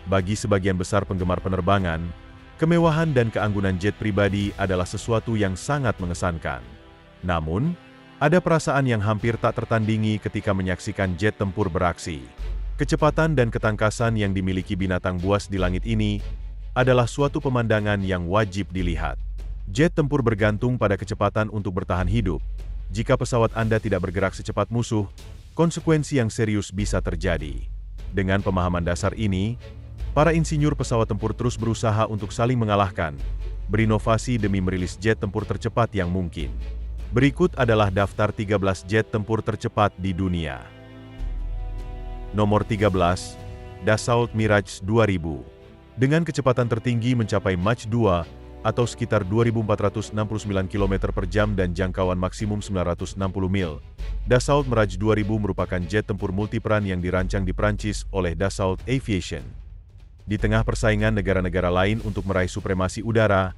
Bagi sebagian besar penggemar penerbangan, kemewahan dan keanggunan jet pribadi adalah sesuatu yang sangat mengesankan. Namun, ada perasaan yang hampir tak tertandingi ketika menyaksikan jet tempur beraksi. Kecepatan dan ketangkasan yang dimiliki binatang buas di langit ini adalah suatu pemandangan yang wajib dilihat. Jet tempur bergantung pada kecepatan untuk bertahan hidup. Jika pesawat Anda tidak bergerak secepat musuh, konsekuensi yang serius bisa terjadi. Dengan pemahaman dasar ini, para insinyur pesawat tempur terus berusaha untuk saling mengalahkan, berinovasi demi merilis jet tempur tercepat yang mungkin. Berikut adalah daftar 13 jet tempur tercepat di dunia. Nomor 13, Dassault Mirage 2000. Dengan kecepatan tertinggi mencapai Mach 2 atau sekitar 2.469 km per jam dan jangkauan maksimum 960 mil. Dassault Mirage 2000 merupakan jet tempur multiperan yang dirancang di Prancis oleh Dassault Aviation. Di tengah persaingan negara-negara lain untuk meraih supremasi udara,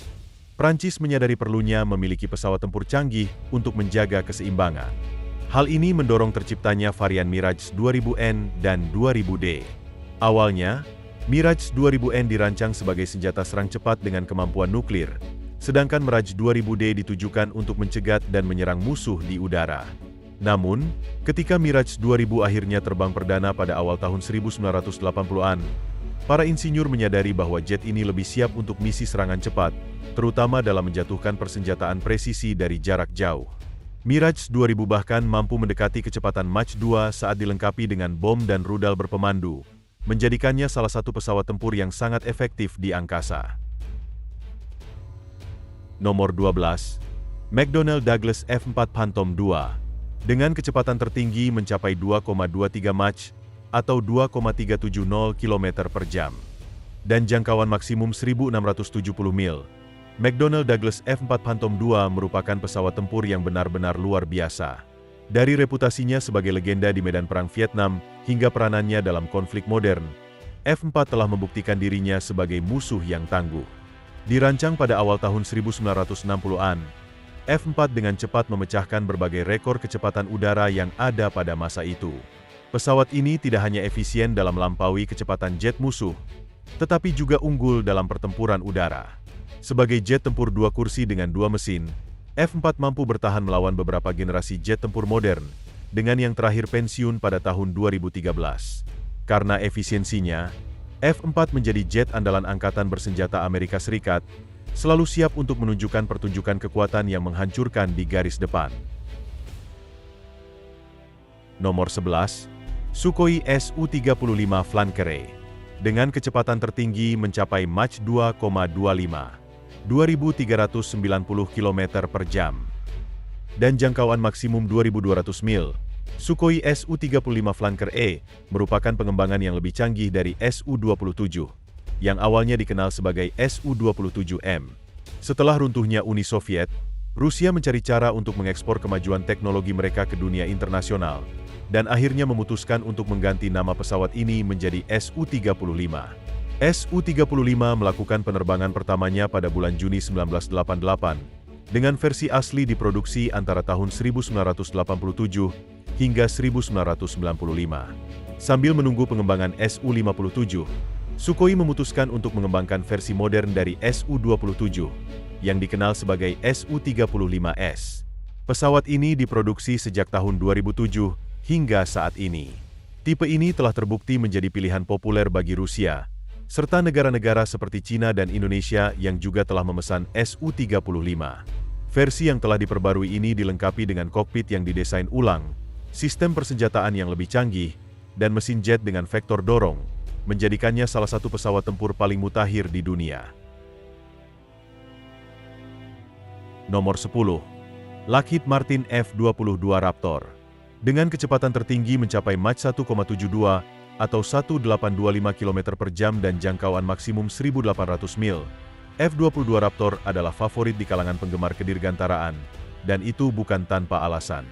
Prancis menyadari perlunya memiliki pesawat tempur canggih untuk menjaga keseimbangan. Hal ini mendorong terciptanya varian Mirage 2000N dan 2000D. Awalnya, Mirage 2000N dirancang sebagai senjata serang cepat dengan kemampuan nuklir, sedangkan Mirage 2000D ditujukan untuk mencegat dan menyerang musuh di udara. Namun, ketika Mirage 2000 akhirnya terbang perdana pada awal tahun 1980-an, para insinyur menyadari bahwa jet ini lebih siap untuk misi serangan cepat, terutama dalam menjatuhkan persenjataan presisi dari jarak jauh. Mirage 2000 bahkan mampu mendekati kecepatan Mach 2 saat dilengkapi dengan bom dan rudal berpemandu, menjadikannya salah satu pesawat tempur yang sangat efektif di angkasa. Nomor 12, McDonnell Douglas F4 Phantom II. Dengan kecepatan tertinggi mencapai 2,23 Mach atau 2,370 km per jam, dan jangkauan maksimum 1.670 mil. McDonnell Douglas F4 Phantom II merupakan pesawat tempur yang benar-benar luar biasa. Dari reputasinya sebagai legenda di medan perang Vietnam hingga peranannya dalam konflik modern, F4 telah membuktikan dirinya sebagai musuh yang tangguh. Dirancang pada awal tahun 1960-an, F4 dengan cepat memecahkan berbagai rekor kecepatan udara yang ada pada masa itu. Pesawat ini tidak hanya efisien dalam melampaui kecepatan jet musuh, tetapi juga unggul dalam pertempuran udara. Sebagai jet tempur dua kursi dengan dua mesin, F4 mampu bertahan melawan beberapa generasi jet tempur modern, dengan yang terakhir pensiun pada tahun 2013. Karena efisiensinya, F4 menjadi jet andalan Angkatan Bersenjata Amerika Serikat, selalu siap untuk menunjukkan pertunjukan kekuatan yang menghancurkan di garis depan. Nomor 11, Sukhoi Su-35 Flanker. Dengan kecepatan tertinggi mencapai Mach 2,25. 2.390 km per jam, dan jangkauan maksimum 2.200 mil. Sukhoi Su-35 Flanker E merupakan pengembangan yang lebih canggih dari Su-27, yang awalnya dikenal sebagai Su-27M. Setelah runtuhnya Uni Soviet, Rusia mencari cara untuk mengekspor kemajuan teknologi mereka ke dunia internasional, dan akhirnya memutuskan untuk mengganti nama pesawat ini menjadi Su-35. Su-35 melakukan penerbangan pertamanya pada bulan Juni 1988, dengan versi asli diproduksi antara tahun 1987 hingga 1995. Sambil menunggu pengembangan Su-57, Sukhoi memutuskan untuk mengembangkan versi modern dari Su-27, yang dikenal sebagai Su-35S. Pesawat ini diproduksi sejak tahun 2007 hingga saat ini. Tipe ini telah terbukti menjadi pilihan populer bagi Rusia, serta negara-negara seperti Cina dan Indonesia yang juga telah memesan Su-35. Versi yang telah diperbarui ini dilengkapi dengan kokpit yang didesain ulang, sistem persenjataan yang lebih canggih, dan mesin jet dengan vektor dorong, menjadikannya salah satu pesawat tempur paling mutakhir di dunia. Nomor 10, Lockheed Martin F-22 Raptor. Dengan kecepatan tertinggi mencapai Mach 1,72 atau 1825 km per jam dan jangkauan maksimum 1.800 mil, F-22 Raptor adalah favorit di kalangan penggemar kedirgantaraan, dan itu bukan tanpa alasan.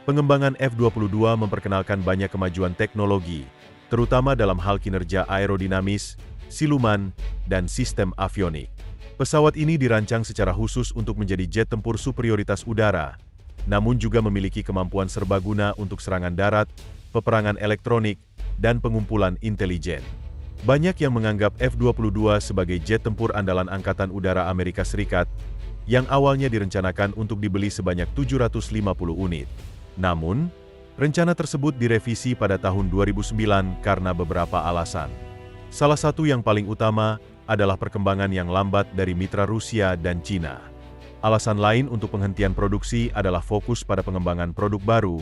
Pengembangan F-22 memperkenalkan banyak kemajuan teknologi, terutama dalam hal kinerja aerodinamis, siluman, dan sistem avionik. Pesawat ini dirancang secara khusus untuk menjadi jet tempur superioritas udara, namun juga memiliki kemampuan serbaguna untuk serangan darat, peperangan elektronik, dan pengumpulan intelijen. Banyak yang menganggap F-22 sebagai jet tempur andalan Angkatan Udara Amerika Serikat, yang awalnya direncanakan untuk dibeli sebanyak 750 unit. Namun, rencana tersebut direvisi pada tahun 2009 karena beberapa alasan. Salah satu yang paling utama adalah perkembangan yang lambat dari mitra Rusia dan Cina. Alasan lain untuk penghentian produksi adalah fokus pada pengembangan produk baru,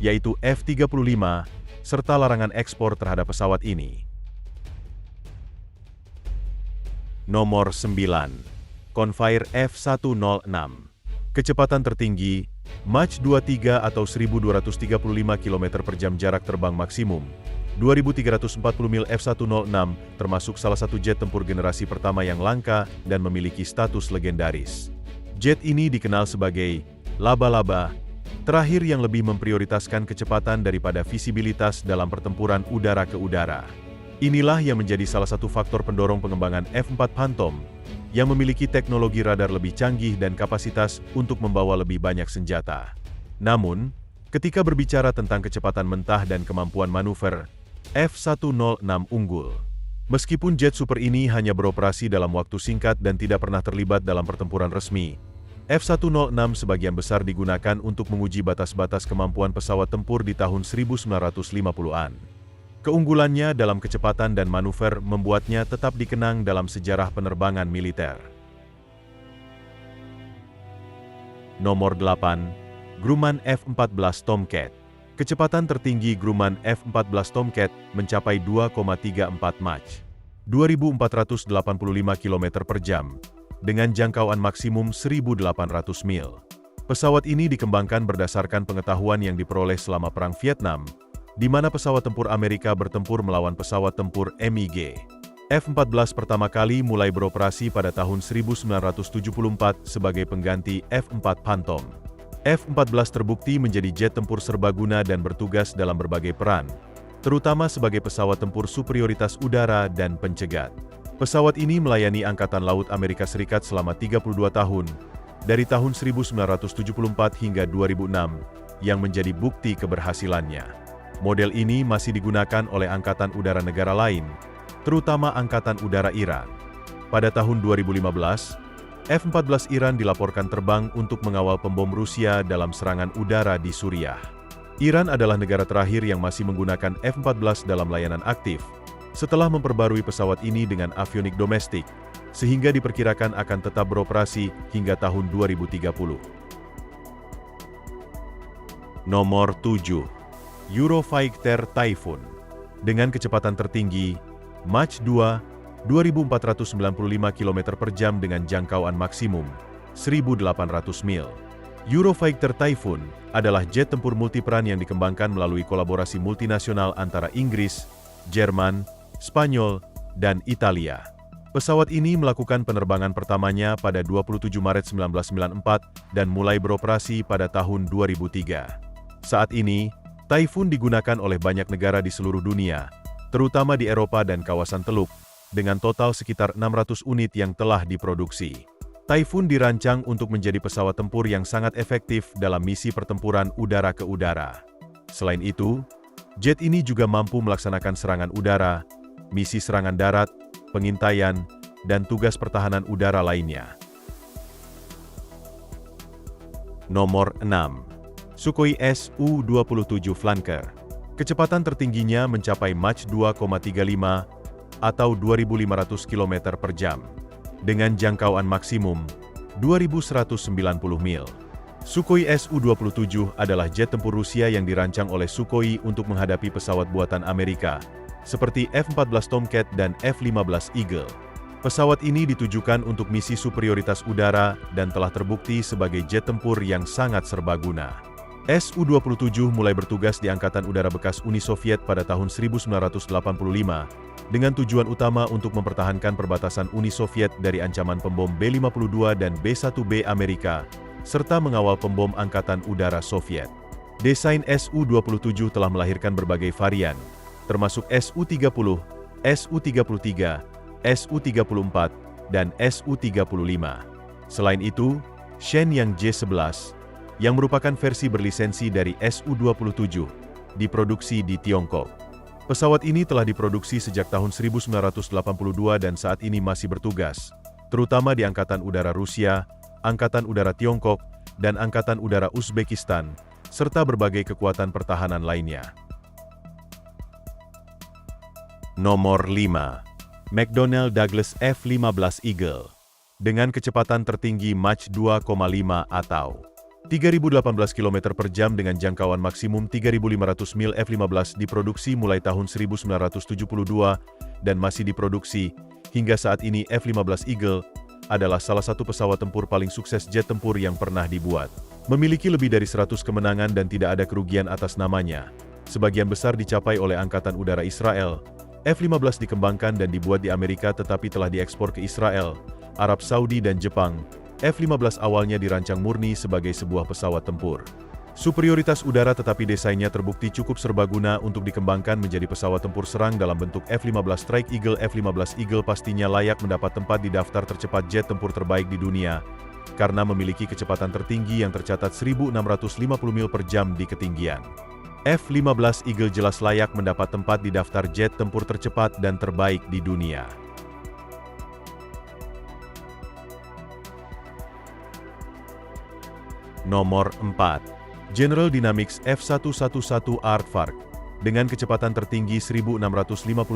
yaitu F-35, serta larangan ekspor terhadap pesawat ini. Nomor 9. Convair F-106. Kecepatan tertinggi, Mach 23 atau 1235 km per jam jarak terbang maksimum, 2340 mil F-106 termasuk salah satu jet tempur generasi pertama yang langka dan memiliki status legendaris. Jet ini dikenal sebagai laba-laba, terakhir yang lebih memprioritaskan kecepatan daripada visibilitas dalam pertempuran udara ke udara. Inilah yang menjadi salah satu faktor pendorong pengembangan F-4 Phantom, yang memiliki teknologi radar lebih canggih dan kapasitas untuk membawa lebih banyak senjata. Namun, ketika berbicara tentang kecepatan mentah dan kemampuan manuver, F-106 unggul. Meskipun jet super ini hanya beroperasi dalam waktu singkat dan tidak pernah terlibat dalam pertempuran resmi, F-106 sebagian besar digunakan untuk menguji batas-batas kemampuan pesawat tempur di tahun 1950-an. Keunggulannya dalam kecepatan dan manuver membuatnya tetap dikenang dalam sejarah penerbangan militer. Nomor 8. Grumman F-14 Tomcat. Kecepatan tertinggi Grumman F-14 Tomcat mencapai 2,34 Mach, 2.485 km per jam, dengan jangkauan maksimum 1.800 mil. Pesawat ini dikembangkan berdasarkan pengetahuan yang diperoleh selama Perang Vietnam, di mana pesawat tempur Amerika bertempur melawan pesawat tempur MiG. F-14 pertama kali mulai beroperasi pada tahun 1974 sebagai pengganti F-4 Phantom. F-14 terbukti menjadi jet tempur serbaguna dan bertugas dalam berbagai peran, terutama sebagai pesawat tempur superioritas udara dan pencegat. Pesawat ini melayani Angkatan Laut Amerika Serikat selama 32 tahun, dari tahun 1974 hingga 2006, yang menjadi bukti keberhasilannya. Model ini masih digunakan oleh Angkatan Udara negara lain, terutama Angkatan Udara Iran. Pada tahun 2015, F-14 Iran dilaporkan terbang untuk mengawal pembom Rusia dalam serangan udara di Suriah. Iran adalah negara terakhir yang masih menggunakan F-14 dalam layanan aktif, setelah memperbarui pesawat ini dengan avionik domestik, sehingga diperkirakan akan tetap beroperasi hingga tahun 2030. Nomor 7. Eurofighter Typhoon. Dengan kecepatan tertinggi, Mach 2, 2.495 km per jam dengan jangkauan maksimum, 1.800 mil. Eurofighter Typhoon adalah jet tempur multiperan yang dikembangkan melalui kolaborasi multinasional antara Inggris, Jerman, Spanyol, dan Italia. Pesawat ini melakukan penerbangan pertamanya pada 27 Maret 1994 dan mulai beroperasi pada tahun 2003. Saat ini, Typhoon digunakan oleh banyak negara di seluruh dunia, terutama di Eropa dan kawasan Teluk, dengan total sekitar 600 unit yang telah diproduksi. Typhoon dirancang untuk menjadi pesawat tempur yang sangat efektif dalam misi pertempuran udara ke udara. Selain itu, jet ini juga mampu melaksanakan serangan udara, misi serangan darat, pengintaian, dan tugas pertahanan udara lainnya. Nomor 6. Sukhoi Su-27 Flanker. Kecepatan tertingginya mencapai Mach 2,35 atau 2.500 km per jam, dengan jangkauan maksimum 2.190 mil. Sukhoi Su-27 adalah jet tempur Rusia yang dirancang oleh Sukhoi untuk menghadapi pesawat buatan Amerika, seperti F-14 Tomcat dan F-15 Eagle. Pesawat ini ditujukan untuk misi superioritas udara dan telah terbukti sebagai jet tempur yang sangat serbaguna. Su-27 mulai bertugas di Angkatan Udara bekas Uni Soviet pada tahun 1985, dengan tujuan utama untuk mempertahankan perbatasan Uni Soviet dari ancaman pembom B-52 dan B-1B Amerika, serta mengawal pembom Angkatan Udara Soviet. Desain Su-27 telah melahirkan berbagai varian, termasuk Su-30, Su-33, Su-34, dan Su-35. Selain itu, Shenyang J-11, yang merupakan versi berlisensi dari Su-27, diproduksi di Tiongkok. Pesawat ini telah diproduksi sejak tahun 1982 dan saat ini masih bertugas, terutama di Angkatan Udara Rusia, Angkatan Udara Tiongkok, dan Angkatan Udara Uzbekistan, serta berbagai kekuatan pertahanan lainnya. Nomor 5. McDonnell Douglas F-15 Eagle. Dengan kecepatan tertinggi Mach 2,5 atau 3.018 km per jam dengan jangkauan maksimum 3.500 mil F-15 diproduksi mulai tahun 1972 dan masih diproduksi hingga saat ini. F-15 Eagle adalah salah satu pesawat tempur paling sukses jet tempur yang pernah dibuat. Memiliki lebih dari 100 kemenangan dan tidak ada kerugian atas namanya. Sebagian besar dicapai oleh Angkatan Udara Israel. F-15 dikembangkan dan dibuat di Amerika tetapi telah diekspor ke Israel, Arab Saudi dan Jepang. F-15 awalnya dirancang murni sebagai sebuah pesawat tempur. Superioritas udara tetapi desainnya terbukti cukup serbaguna untuk dikembangkan menjadi pesawat tempur serang dalam bentuk F-15 Strike Eagle. F-15 Eagle pastinya layak mendapat tempat di daftar tercepat jet tempur terbaik di dunia, karena memiliki kecepatan tertinggi yang tercatat 1.650 mil per jam di ketinggian. F-15 Eagle jelas layak mendapat tempat di daftar jet tempur tercepat dan terbaik di dunia. Nomor 4. General Dynamics F-111 Aardvark. Dengan kecepatan tertinggi 1.650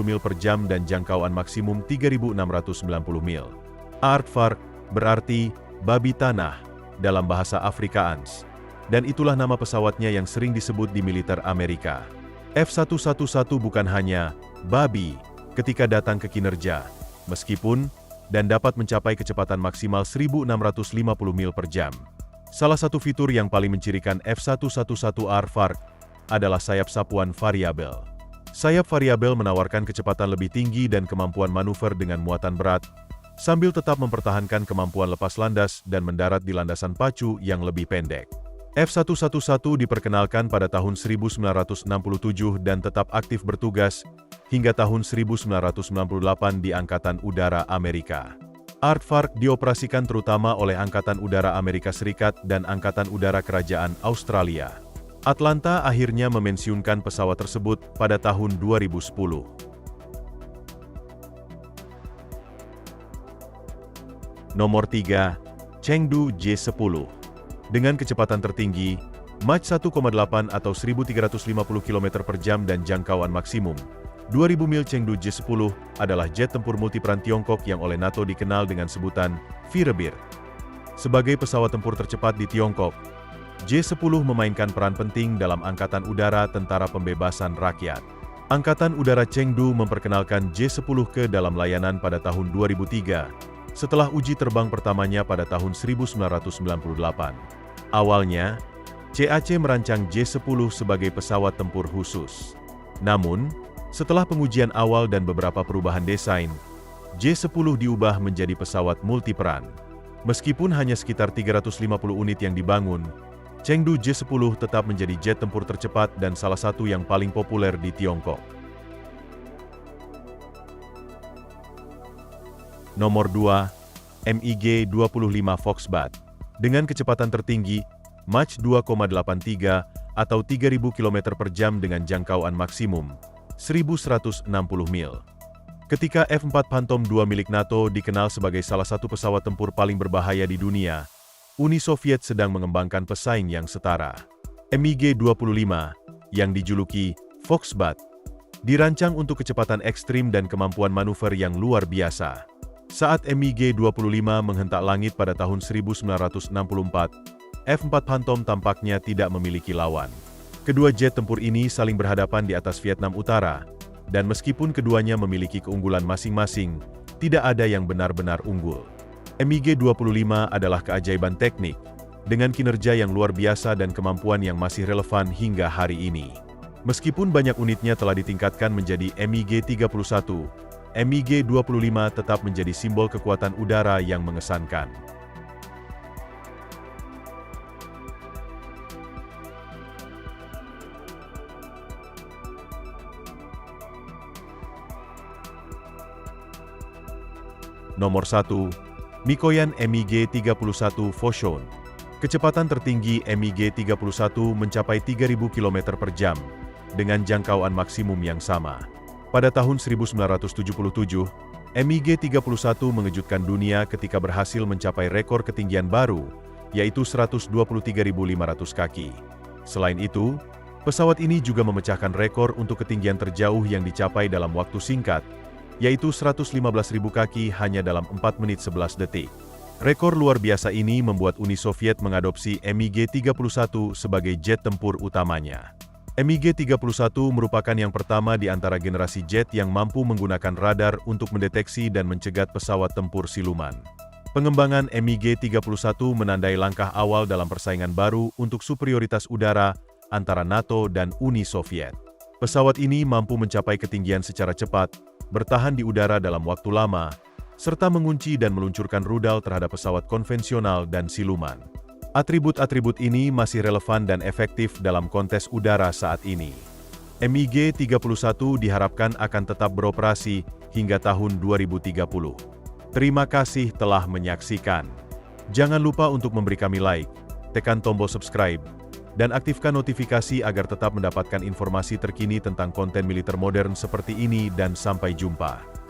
mil per jam dan jangkauan maksimum 3.690 mil. Aardvark berarti babi tanah dalam bahasa Afrikaans. Dan itulah nama pesawatnya yang sering disebut di militer Amerika. F-111 bukan hanya babi ketika datang ke kinerja, meskipun dan dapat mencapai kecepatan maksimal 1.650 mil per jam. Salah satu fitur yang paling mencirikan F-111 Aardvark adalah sayap sapuan variabel. Sayap variabel menawarkan kecepatan lebih tinggi dan kemampuan manuver dengan muatan berat, sambil tetap mempertahankan kemampuan lepas landas dan mendarat di landasan pacu yang lebih pendek. F-111 diperkenalkan pada tahun 1967 dan tetap aktif bertugas hingga tahun 1998 di Angkatan Udara Amerika. Aardvark dioperasikan terutama oleh Angkatan Udara Amerika Serikat dan Angkatan Udara Kerajaan Australia. Atlanta akhirnya memensiunkan pesawat tersebut pada tahun 2010. Nomor 3. Chengdu J-10. Dengan kecepatan tertinggi, Mach 1,8 atau 1.350 km per jam dan jangkauan maksimum 2.000 mil. Chengdu J-10 adalah jet tempur multiperan Tiongkok yang oleh NATO dikenal dengan sebutan Firebird. Sebagai pesawat tempur tercepat di Tiongkok, J-10 memainkan peran penting dalam Angkatan Udara Tentara Pembebasan Rakyat. Angkatan Udara Chengdu memperkenalkan J-10 ke dalam layanan pada tahun 2003, setelah uji terbang pertamanya pada tahun 1998. Awalnya, CAC merancang J-10 sebagai pesawat tempur khusus. Namun, setelah pengujian awal dan beberapa perubahan desain, J-10 diubah menjadi pesawat multiperan. Meskipun hanya sekitar 350 unit yang dibangun, Chengdu J-10 tetap menjadi jet tempur tercepat dan salah satu yang paling populer di Tiongkok. Nomor 2. MiG-25 Foxbat. Dengan kecepatan tertinggi, Mach 2,83 atau 3.000 km per jam dengan jangkauan maksimum 1.160 mil. Ketika F-4 Phantom II milik NATO dikenal sebagai salah satu pesawat tempur paling berbahaya di dunia, Uni Soviet sedang mengembangkan pesaing yang setara. MiG-25, yang dijuluki Foxbat, dirancang untuk kecepatan ekstrim dan kemampuan manuver yang luar biasa. Saat MiG-25 menghentak langit pada tahun 1964, F-4 Phantom tampaknya tidak memiliki lawan. Kedua jet tempur ini saling berhadapan di atas Vietnam Utara, dan meskipun keduanya memiliki keunggulan masing-masing, tidak ada yang benar-benar unggul. MiG-25 adalah keajaiban teknik, dengan kinerja yang luar biasa dan kemampuan yang masih relevan hingga hari ini. Meskipun banyak unitnya telah ditingkatkan menjadi MiG-31, MiG-25 tetap menjadi simbol kekuatan udara yang mengesankan. Nomor 1. Mikoyan MiG-31 Foshon. Kecepatan tertinggi MiG-31 mencapai 3.000 km per jam, dengan jangkauan maksimum yang sama. Pada tahun 1977, MiG-31 mengejutkan dunia ketika berhasil mencapai rekor ketinggian baru, yaitu 123.500 kaki. Selain itu, pesawat ini juga memecahkan rekor untuk ketinggian terjauh yang dicapai dalam waktu singkat, yaitu 115.000 kaki hanya dalam 4 menit 11 detik. Rekor luar biasa ini membuat Uni Soviet mengadopsi MiG-31 sebagai jet tempur utamanya. MiG-31 merupakan yang pertama di antara generasi jet yang mampu menggunakan radar untuk mendeteksi dan mencegat pesawat tempur siluman. Pengembangan MiG-31 menandai langkah awal dalam persaingan baru untuk superioritas udara antara NATO dan Uni Soviet. Pesawat ini mampu mencapai ketinggian secara cepat, bertahan di udara dalam waktu lama, serta mengunci dan meluncurkan rudal terhadap pesawat konvensional dan siluman. Atribut-atribut ini masih relevan dan efektif dalam kontes udara saat ini. MiG-31 diharapkan akan tetap beroperasi hingga tahun 2030. Terima kasih telah menyaksikan. Jangan lupa untuk memberi kami like, tekan tombol subscribe, dan aktifkan notifikasi agar tetap mendapatkan informasi terkini tentang konten militer modern seperti ini dan sampai jumpa.